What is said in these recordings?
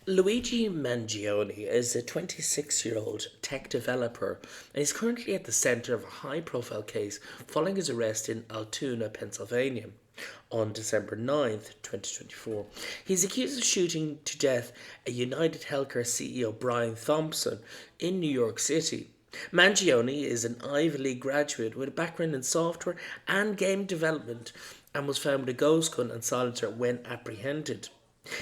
Luigi Mangione is a 26-year-old tech developer and is currently at the center of a high profile case following his arrest in Altoona, Pennsylvania on December 9th, 2024. He's accused of shooting to death a United Healthcare CEO Brian Thompson in New York City. Mangione is an Ivy League graduate with a background in software and game development and was found with a ghost gun and silencer when apprehended.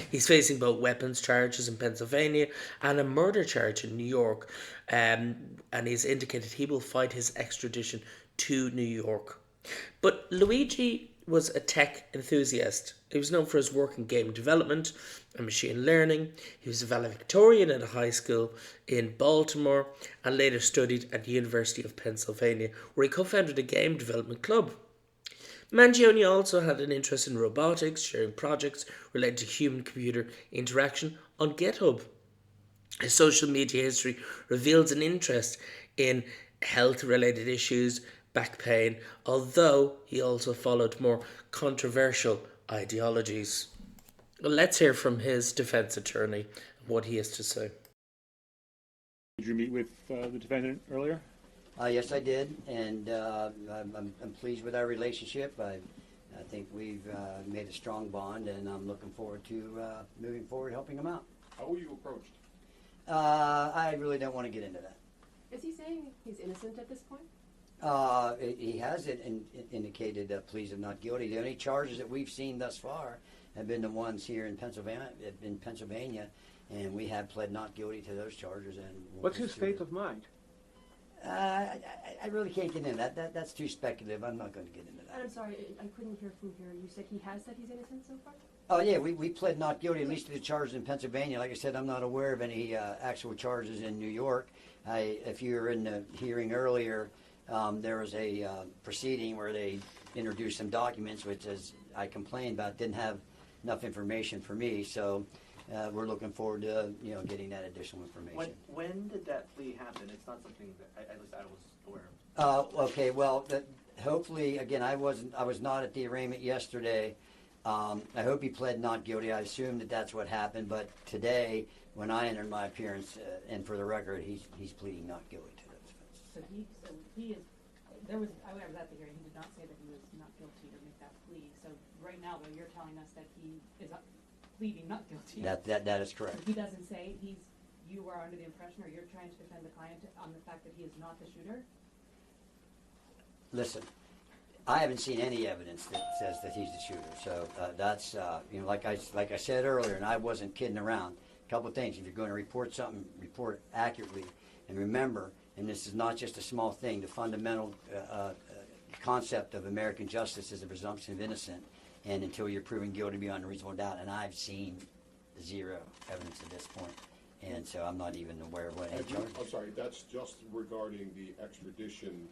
He's facing both weapons charges in Pennsylvania and a murder charge in New York, and he's indicated he will fight his extradition to New York. But Luigi was a tech enthusiast. He was known for his work in game development and machine learning. He was a valedictorian at a high school in Baltimore and later studied at the University of Pennsylvania, where he co founded a game development club. Mangione also had an interest in robotics, sharing projects related to human computer interaction on GitHub. His social media history reveals an interest in health related issues, back pain, although he also followed more controversial ideologies. Well, let's hear from his defense attorney what he has to say. Did you meet with the defendant earlier? Yes, I did, and I'm pleased with our relationship. I think we've made a strong bond, and I'm looking forward to moving forward, helping him out. How were you approached? I really don't want to get into that. Is he saying he's innocent at this point? He has indicated pleas of not guilty. The only charges that we've seen thus far have been the ones here in Pennsylvania, and we have pled not guilty to those charges. And What's his state of mind? I really can't get into that. That's too speculative. I'm not going to get into that. I'm sorry, I couldn't hear from here. You said he has said he's innocent so far? Oh, yeah, we pled not guilty, at least to the charges in Pennsylvania. Like I said, I'm not aware of any actual charges in New York. If you were in the hearing earlier, there was a proceeding where they introduced some documents, which, as I complained about, didn't have enough information for me. So we're looking forward to getting that additional information. When did that plea happen? It's not something that at least I was aware of. Okay, well, hopefully, again, I was not at the arraignment yesterday. I hope he pled not guilty. I assume that that's what happened. But today, when I entered my appearance, and for the record, he's pleading not guilty to those offenses. So he is. There was. I was at the hearing. He did not say that he was not guilty or make that plea. So right now, though, you're telling us that he is pleading not guilty. That is correct. He doesn't say he's. You are under the impression, or you're trying to defend the client on the fact that he is not the shooter. Listen, I haven't seen any evidence that says that he's the shooter. So that's like I said earlier, and I wasn't kidding around. A couple of things: if you're going to report something, report it accurately, and remember. And this is not just a small thing. The fundamental concept of American justice is the presumption of innocence, and until you're proven guilty beyond a reasonable doubt. And I've seen zero evidence at this point, and so I'm not even aware of what any charges. I'm sorry, that's just regarding the extradition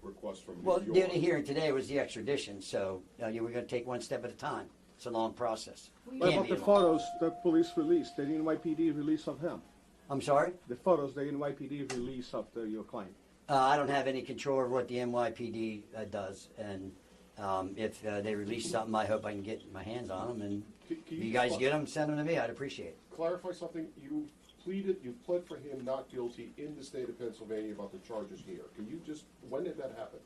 request from New Well, York. the only hearing today was the extradition, so we're going to take one step at a time. It's a long process. What about the photos that police released, the NYPD release of him? I'm sorry? The photos the NYPD release of your client. I don't have any control over what the NYPD does, and if they release something, I hope I can get my hands on them. And if you guys get them, send them to me. I'd appreciate it. Clarify something. You pled for him not guilty in the state of Pennsylvania about the charges here. Can you when did that happen?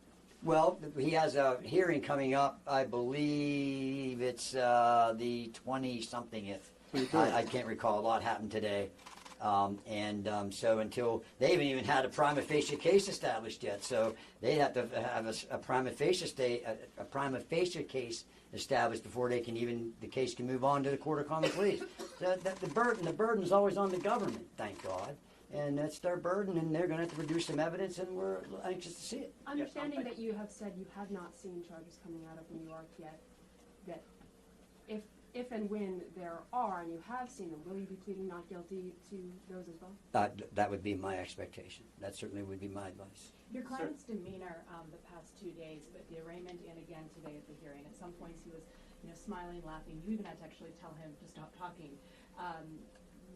Well, he has a hearing coming up. I believe it's the 20-somethingth. I can't recall. A lot happened today. So until they haven't even had a prima facie case established yet, so they have to have a prima facie case established before the case can move on to the Court of Common Pleas. The burden is always on the government, thank God, and that's their burden, and they're going to have to produce some evidence, and we're anxious to see it. Understanding that you have said you have not seen charges coming out of New York yet, that if and when there are, and you have seen them, will you be pleading not guilty to those as well? That would be my expectation. That certainly would be my advice. Your client's demeanor the past 2 days, but the arraignment and again today at the hearing, at some points he was smiling, laughing. You even had to actually tell him to stop talking.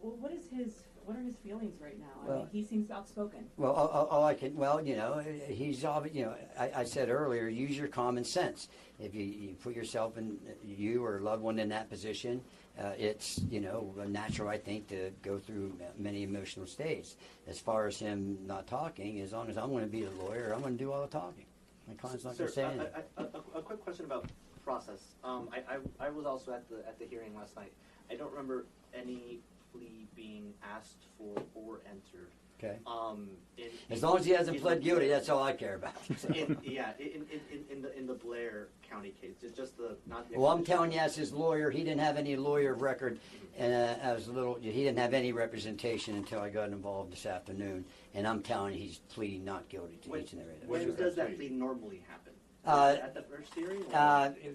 What is his what are his feelings right now? I Well- mean, he seems outspoken. Well, all I can, well, you know, he's obvious, you know, I said earlier, use your common sense. If you put yourself in, you or a loved one in that position, it's, you know, natural, I think, to go through many emotional states. As far as him not talking, as long as I'm going to be the lawyer, I'm going to do all the talking. My client's not going to say anything. A quick question about process. I was also at the hearing last night. I don't remember any plea being asked for or entered. Okay. In, As long as he hasn't pled guilty, that's all I care about. in the Blair County case, it's just the not the. Well, I'm telling you, as his lawyer, he didn't have any lawyer of record, and he didn't have any representation until I got involved this afternoon. And I'm telling you, he's pleading not guilty to each and every of When those. does that plea normally happen? At the first hearing?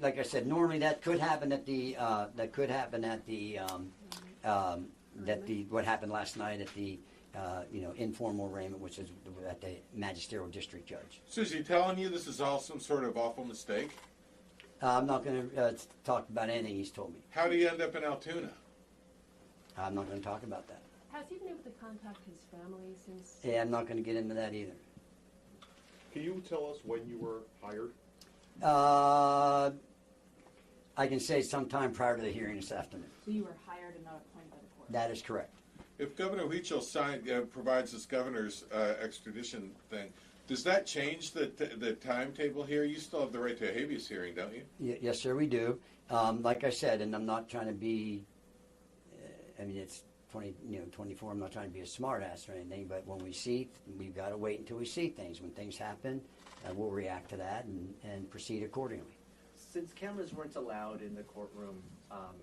Like I said, normally that could happen at the what happened last night at the informal arraignment, which is at the magisterial district judge. So is he telling you this is all some sort of awful mistake? I'm not going to talk about anything he's told me. How do you end up in Altoona? I'm not going to talk about that. Has he been able to contact his family since? Yeah, I'm not going to get into that either. Can you tell us when you were hired? I can say sometime prior to the hearing this afternoon. So you were hired and not appointed by the court. That is correct. If Governor Huichol provides this governor's extradition thing, does that change the timetable here? You still have the right to a habeas hearing, don't you? Yes, sir, we do. Like I said, and I'm not trying to be. It's 24. I'm not trying to be a smart ass or anything, but when we've got to wait until we see things. When things happen, we'll react to that and proceed accordingly. Since cameras weren't allowed in the courtroom,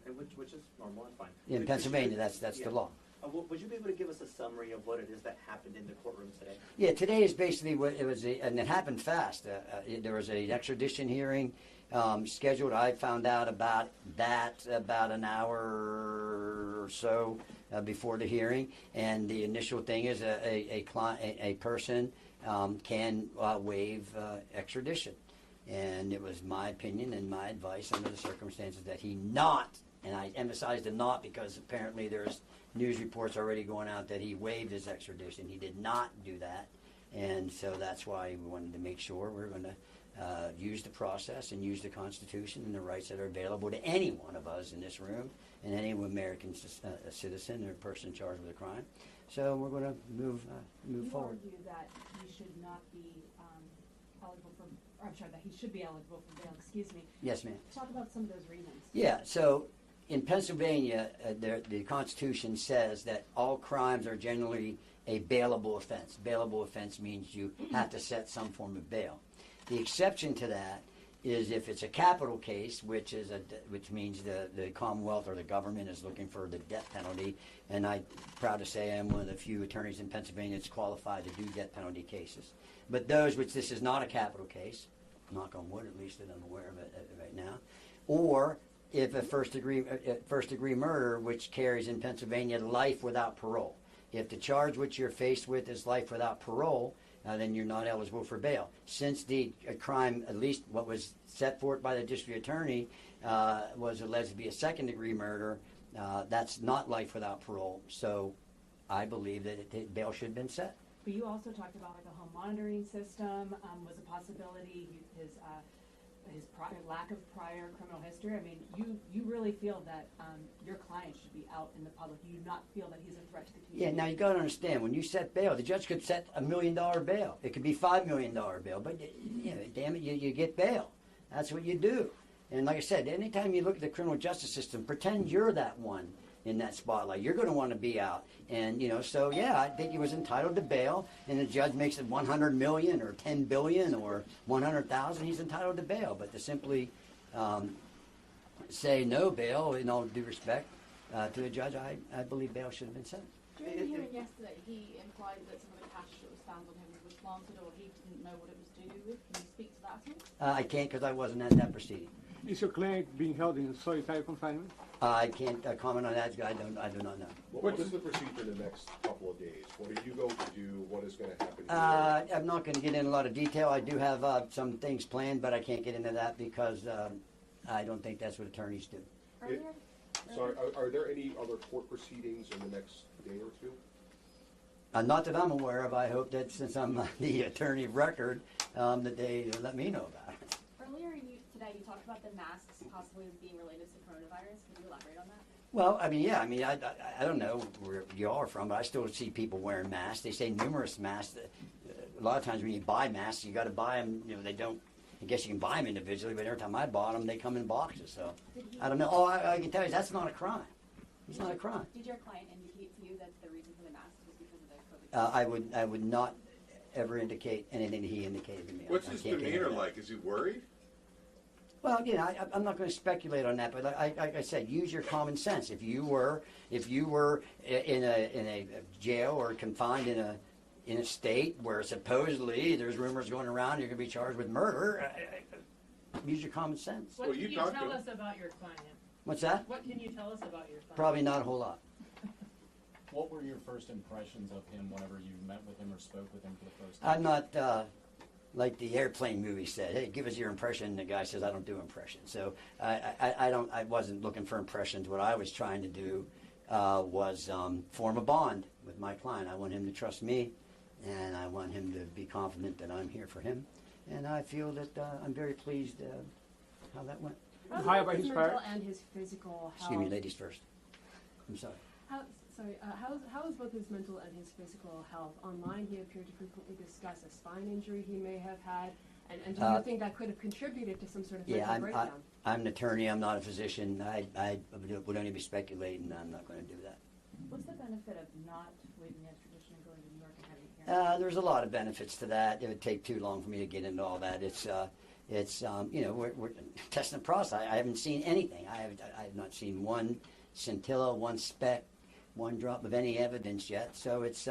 and which is normal and fine. In Pennsylvania, that's the law. Would you be able to give us a summary of what it is that happened in the courtroom today? Yeah, today is basically what it was, and it happened fast. There was an extradition hearing scheduled. I found out about that about an hour or so before the hearing, and the initial thing is a person can waive extradition. And it was my opinion and my advice under the circumstances that he not, and I emphasize the not because apparently there's news reports already going out that he waived his extradition. He did not do that. And so that's why we wanted to make sure we're going to use the process and use the Constitution and the rights that are available to any one of us in this room and any American citizen or person charged with a crime. So we're going to move forward. You argue that he should not be eligible for, or I'm sorry, that he should be eligible for bail, excuse me. Yes, ma'am. Talk about some of those reasons. Yeah, so in Pennsylvania, the Constitution says that all crimes are generally a bailable offense. Bailable offense means you have to set some form of bail. The exception to that is if it's a capital case, which means the Commonwealth or the government is looking for the death penalty, and I'm proud to say I'm one of the few attorneys in Pennsylvania that's qualified to do death penalty cases. But those which this is not a capital case, knock on wood at least that I'm aware of it right now, or if a first degree murder, which carries in Pennsylvania life without parole. If the charge which you're faced with is life without parole, then you're not eligible for bail. Since the crime, at least what was set forth by the district attorney, was alleged to be a second degree murder, that's not life without parole. So I believe that bail should have been set. But you also talked about like a home monitoring system was a possibility. His lack of prior criminal history. I mean, you really feel that your client should be out in the public. You do not feel that he's a threat to the community. Yeah, now you got to understand, when you set bail, the judge could set $1 million bail. It could be $5 million bail, but damn it, you get bail. That's what you do. And like I said, anytime you look at the criminal justice system, pretend you're that one in that spotlight. You're going to want to be out. And, so yeah, I think he was entitled to bail, and the judge makes it $100 million or $10 billion or $100,000, he's entitled to bail. But to simply say no bail, in all due respect to the judge, I believe bail should have been set. During the hearing yesterday, he implied that some of the cash that was found on him was planted, or he didn't know what it was to do with. Can you speak to that at all? I can't because I wasn't at that proceeding. Is your client being held in solitary confinement? I can't comment on that. I do not know. What's the procedure the next couple of days? What are you going to do? What is going to happen here? I'm not going to get into a lot of detail. I do have some things planned, but I can't get into that because I don't think that's what attorneys do. So are there any other court proceedings in the next day or two? Not that I'm aware of. I hope that since I'm the attorney of record, that they let me know about it. Earlier today, you talked about the masks possibly being related to coronavirus. Can you elaborate on that? Well, I mean, yeah, I mean, I don't know where you all are from, but I still see people wearing masks. They say numerous masks. A lot of times when you buy masks, you got to buy them. You know, they don't. I guess you can buy them individually, but every time I bought them, they come in boxes. So I don't know. Oh, I can tell you that's not a crime. It's not a crime. Did your client indicate to you that the reason for the mask was because of the COVID? I would not ever indicate anything he indicated to me. What's I his can't get demeanor into that. like? Is he worried? Well, again, I'm not going to speculate on that, but like I said, use your common sense. If you were in a jail or confined in a state where supposedly there's rumors going around you're going to be charged with murder, use your common sense. What Well, can you you talked tell to- us about your client? What's that? What can you tell us about your client? Probably not a whole lot. What were your first impressions of him whenever you met with him or spoke with him for the first time? I'm not like the airplane movie said. Hey, give us your impression. And the guy says, I don't do impressions. So I wasn't looking for impressions. What I was trying to do was form a bond with my client. I want him to trust me, and I want him to be confident that I'm here for him. And I feel that I'm very pleased how that went. Hi, about his mental part. and his physical health. Excuse me, ladies first. I'm sorry. How is both his mental and his physical health? Online, he appeared to frequently discuss a spine injury he may have had, and do you think that could have contributed to some sort of mental breakdown? I'm an attorney. I'm not a physician. I would only be speculating. I'm not going to do that. What's the benefit of not waiving the extradition and going to New York and having a hearing? There's a lot of benefits to that. It would take too long for me to get into all that. It's you know, we're testing the process. I haven't seen anything. I have not seen one scintilla, one speck, one drop of any evidence yet. So it's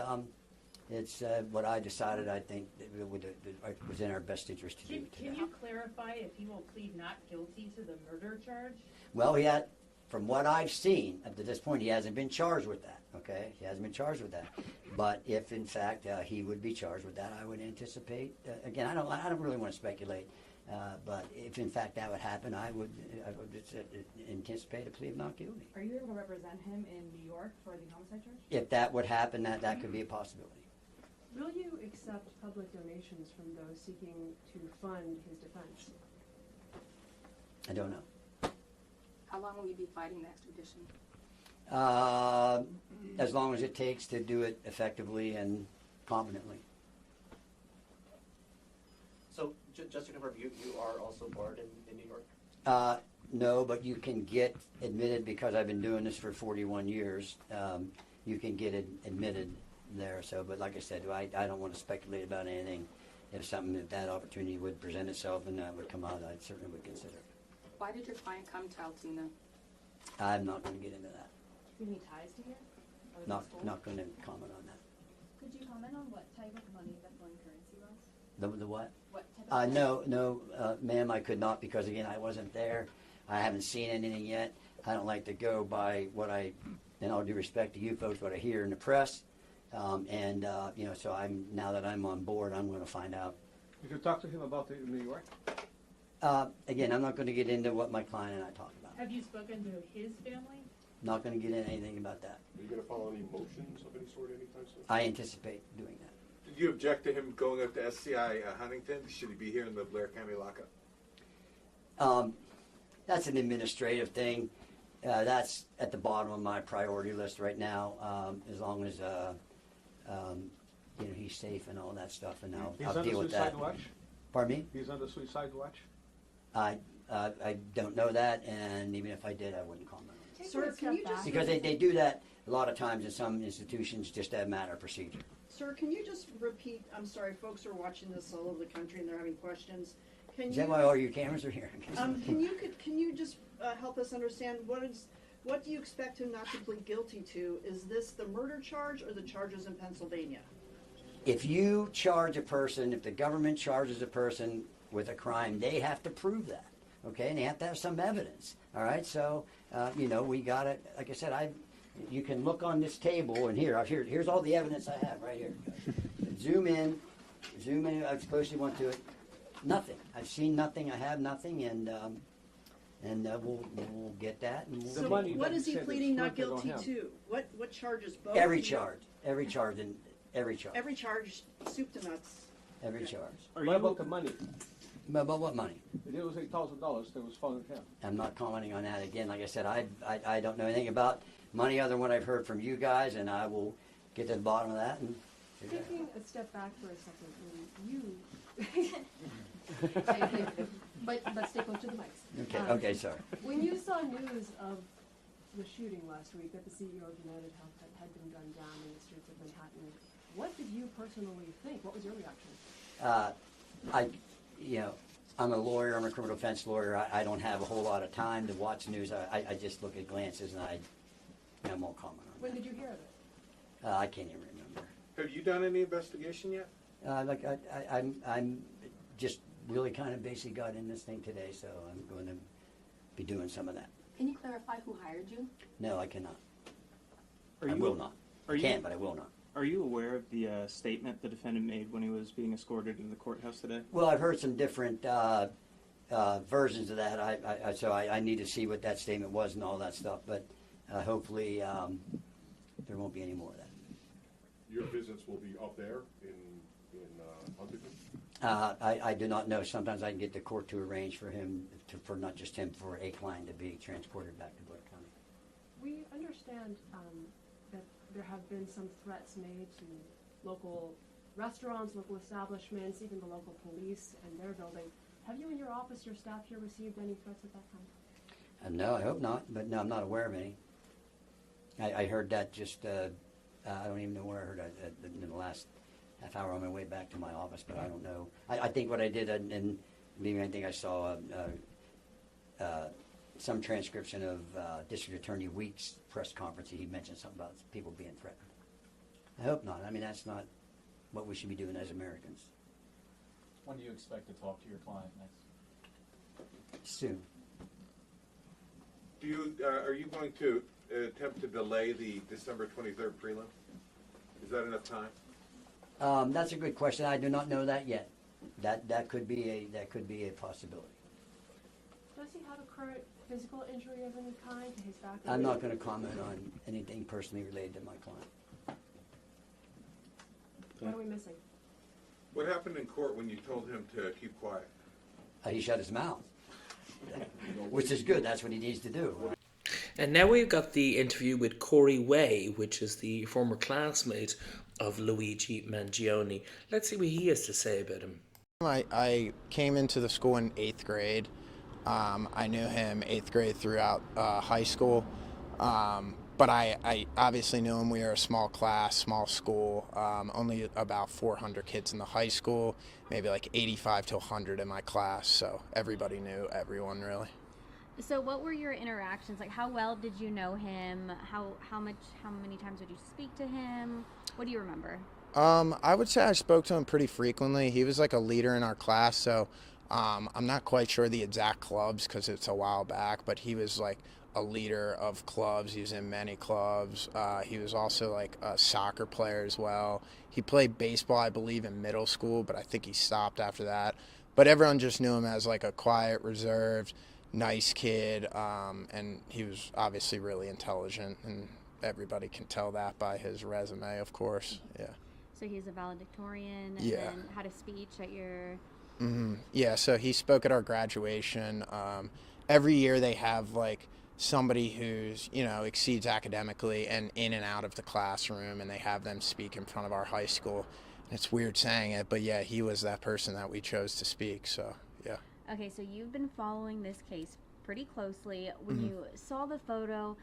what I decided. I think that it was in our best interest to do. Can you clarify if he will plead not guilty to the murder charge? Well, from what I've seen up to this point, he hasn't been charged with that. Okay, he hasn't been charged with that. But if in fact he would be charged with that, I would anticipate. Again, I don't really want to speculate. But if in fact that would happen, I would anticipate a plea of not guilty. Are you able to represent him in New York for the homicide charge? If that would happen, that could be a possibility. Will you accept public donations from those seeking to fund his defense? I don't know. How long will you be fighting the extradition? As long as it takes to do it effectively and competently. So, just to confirm, you are also barred in New York? No, but you can get admitted because I've been doing this for 41 years. You can get admitted there. So, but like I said, I don't want to speculate about anything. If that opportunity would present itself and that would come out, I certainly would consider it. Why did your client come to Altoona? I'm not going to get into that. Do you have any ties to here? Or Not school? going to comment on that. Could you comment on what type of money that foreign currency was? The what? What type of No, ma'am, I could not because again, I wasn't there. I haven't seen anything yet. I don't like to go by what in all due respect to you folks, what I hear in the press. You know, so now that I'm on board, I'm going to find out. You can talk to him about it in New York. Again, I'm not going to get into what my client and I talk about. Have you spoken to his family? Not going to get into anything about that. Are you going to file any motions of any sort anytime soon? I anticipate doing that. Did you object to him going up to SCI Huntington? Should he be here in the Blair County lockup? That's an administrative thing. That's at the bottom of my priority list right now. As long as you know, he's safe and all that stuff, and I'll deal with that. He's on the suicide watch? Pardon me? He's on the suicide watch? I don't know that, and even if I did, I wouldn't comment on it. Sir, can you just Because they do that a lot of times in some institutions just as a matter of procedure. Sir, can you just repeat? I'm sorry, folks are watching this all over the country and they're having questions. Is that why all your cameras are here? Can you just help us understand what do you expect him not to plead guilty to? Is this the murder charge or the charges in Pennsylvania? If you charge a person, if the government charges a person with a crime, they have to prove that, okay? And they have to have some evidence, all right? So, you know, we got it. Like I said, you can look on this table, and here's all the evidence I have right here. Zoom in as close as you want to it. Nothing. I've seen nothing. I have nothing, and we'll get that. And So what is he pleading not guilty to? What charges? Both? Every charge, and Every charge. Every charge, soup to nuts. Every charge. What about the money? But what money? It was $8,000 that was found in him. I'm not commenting on that again. Like I said, I don't know anything about money other than what I've heard from you guys, and I will get to the bottom of that. And Taking a step back for a second, when but stay close to the mics. Okay, sorry. When you saw news of the shooting last week that the CEO of United Health had been gunned down in the streets of Manhattan, what did you personally think? What was your reaction? I'm a lawyer. I'm a criminal defense lawyer. I don't have a whole lot of time to watch news. I just look at glances, and I won't comment on When did you hear of it? that. I can't even remember. Have you done any investigation yet? I'm just really kind of basically got in this thing today, so I'm going to be doing some of that. Can you clarify who hired you? No, I cannot. Are I you- will not. are I you- can, but I will not. Are you aware of the statement the defendant made when he was being escorted into the courthouse today? Well, I've heard some different versions of that. So I need to see what that statement was and all that stuff. But hopefully there won't be any more of that. Your visits will be up there in Huntington? I do not know. Sometimes I can get the court to arrange for him, for not just him, for a client to be transported back to Blair County. We understand that there have been some threats made to local restaurants, local establishments, even the local police and their building. Have you and your office, your staff here, received any threats of that kind? No, I hope not. But no, I'm not aware of any. I heard that just, I don't even know where I heard it in the last half hour on my way back to my office, but I don't know. I think what I did, and maybe I think I saw some transcription of District Attorney Weeks' press conference. He mentioned something about people being threatened. I hope not. I mean, that's not what we should be doing as Americans. When do you expect to talk to your client next? Soon. Are you going to attempt to delay the December 23rd prelim? Is that enough time? That's a good question. I do not know that yet. That could be a possibility. Does he have a current physical injury of any kind to his back? I'm not going to comment on anything personally related to my client. What are we missing? What happened in court when you told him to keep quiet? He shut his mouth, which is good. That's what he needs to do. And now we've got the interview with Corey Way, which is the former classmate of Luigi Mangione. Let's see what he has to say about him. I came into the school in 8th grade. I knew him 8th grade throughout high school. But I obviously knew him. We were a small class, small school, only about 400 kids in the high school, maybe like 85 to 100 in my class. So everybody knew everyone, really. So what were your interactions like? How well did you know him? How many times would you speak to him? What do you remember? I would say I spoke to him pretty frequently. He was like a leader in our class, so I'm not quite sure the exact clubs because it's a while back, but he was like a leader of clubs. He was in many clubs. He was also like a soccer player as well. He played baseball, I believe, in middle school, but I think he stopped after that. But everyone just knew him as like a quiet, reserved, nice kid, and he was obviously really intelligent, and everybody can tell that by his resume, of course. Yeah. So he was a valedictorian and Yeah. then had a speech at your... Yeah, so he spoke at our graduation. Every year they have like somebody who's, exceeds academically and in and out of the classroom, and they have them speak in front of our high school. It's weird saying it, but yeah, he was that person that we chose to speak, so yeah. Okay, so you've been following this case pretty closely. When you saw the photo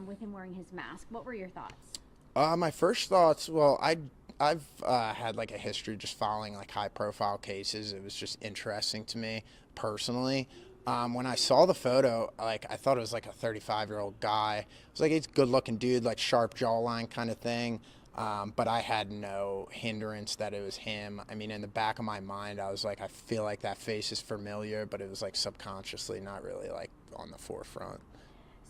with him wearing his mask, what were your thoughts? My first thoughts, well, I've had like a history just following like high profile cases. It was just interesting to me personally. When I saw the photo, like I thought it was like a 35-year-old guy. It was like he's a good looking dude, like sharp jawline kind of thing. But I had no hindrance that it was him. I mean, in the back of my mind, I was like, I feel like that face is familiar, but it was like subconsciously, not really like on the forefront.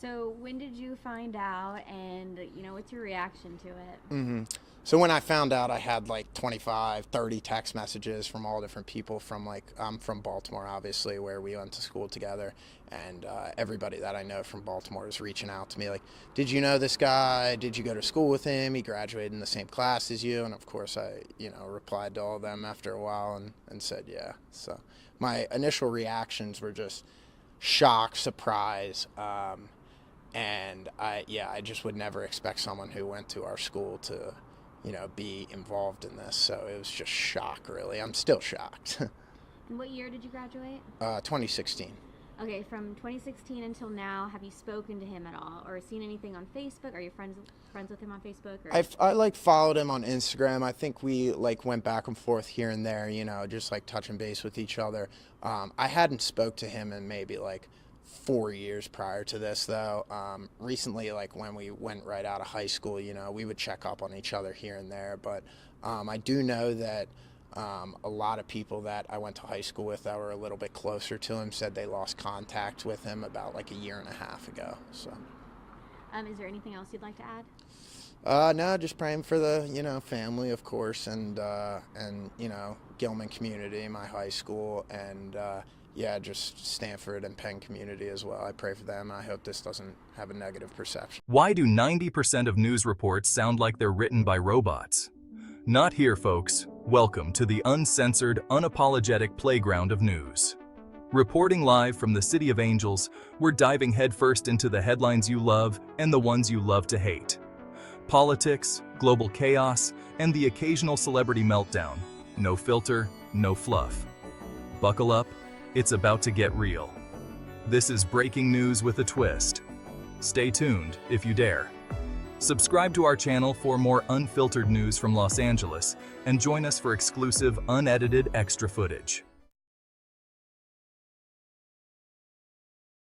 So when did you find out, and what's your reaction to it? So when I found out, I had like 25, 30 text messages from all different people from I'm from Baltimore, obviously, where we went to school together. And everybody that I know from Baltimore is reaching out to me like, did you know this guy? Did you go to school with him? He graduated in the same class as you. And of course I, replied to all of them after a while and said, yeah. So my initial reactions were just shock, surprise, and I just would never expect someone who went to our school to, be involved in this. So it was just shock, really. I'm still shocked. And what year did you graduate? 2016. Okay, from 2016 until now, have you spoken to him at all, or seen anything on Facebook? Are you friends with him on Facebook? Or? I followed him on Instagram. I think we went back and forth here and there, just touching base with each other. I hadn't spoke to him in maybe 4 years prior to this, though. Recently, when we went right out of high school, we would check up on each other here and there. But I do know that a lot of people that I went to high school with that were a little bit closer to him said they lost contact with him about a year and a half ago. So, is there anything else you'd like to add? No, just praying for the family, of course, and Gilman community, my high school, and just Stanford and Penn community as well. I pray for them. I hope this doesn't have a negative perception. Why do 90% of news reports sound like they're written by robots? Not here, folks. Welcome to the uncensored, unapologetic playground of news. Reporting live from the City of Angels, we're diving headfirst into the headlines you love and the ones you love to hate. Politics, global chaos, and the occasional celebrity meltdown. No filter, no fluff. Buckle up, it's about to get real. This is breaking news with a twist. Stay tuned if you dare. Subscribe to our channel for more unfiltered news from Los Angeles and join us for exclusive, unedited extra footage.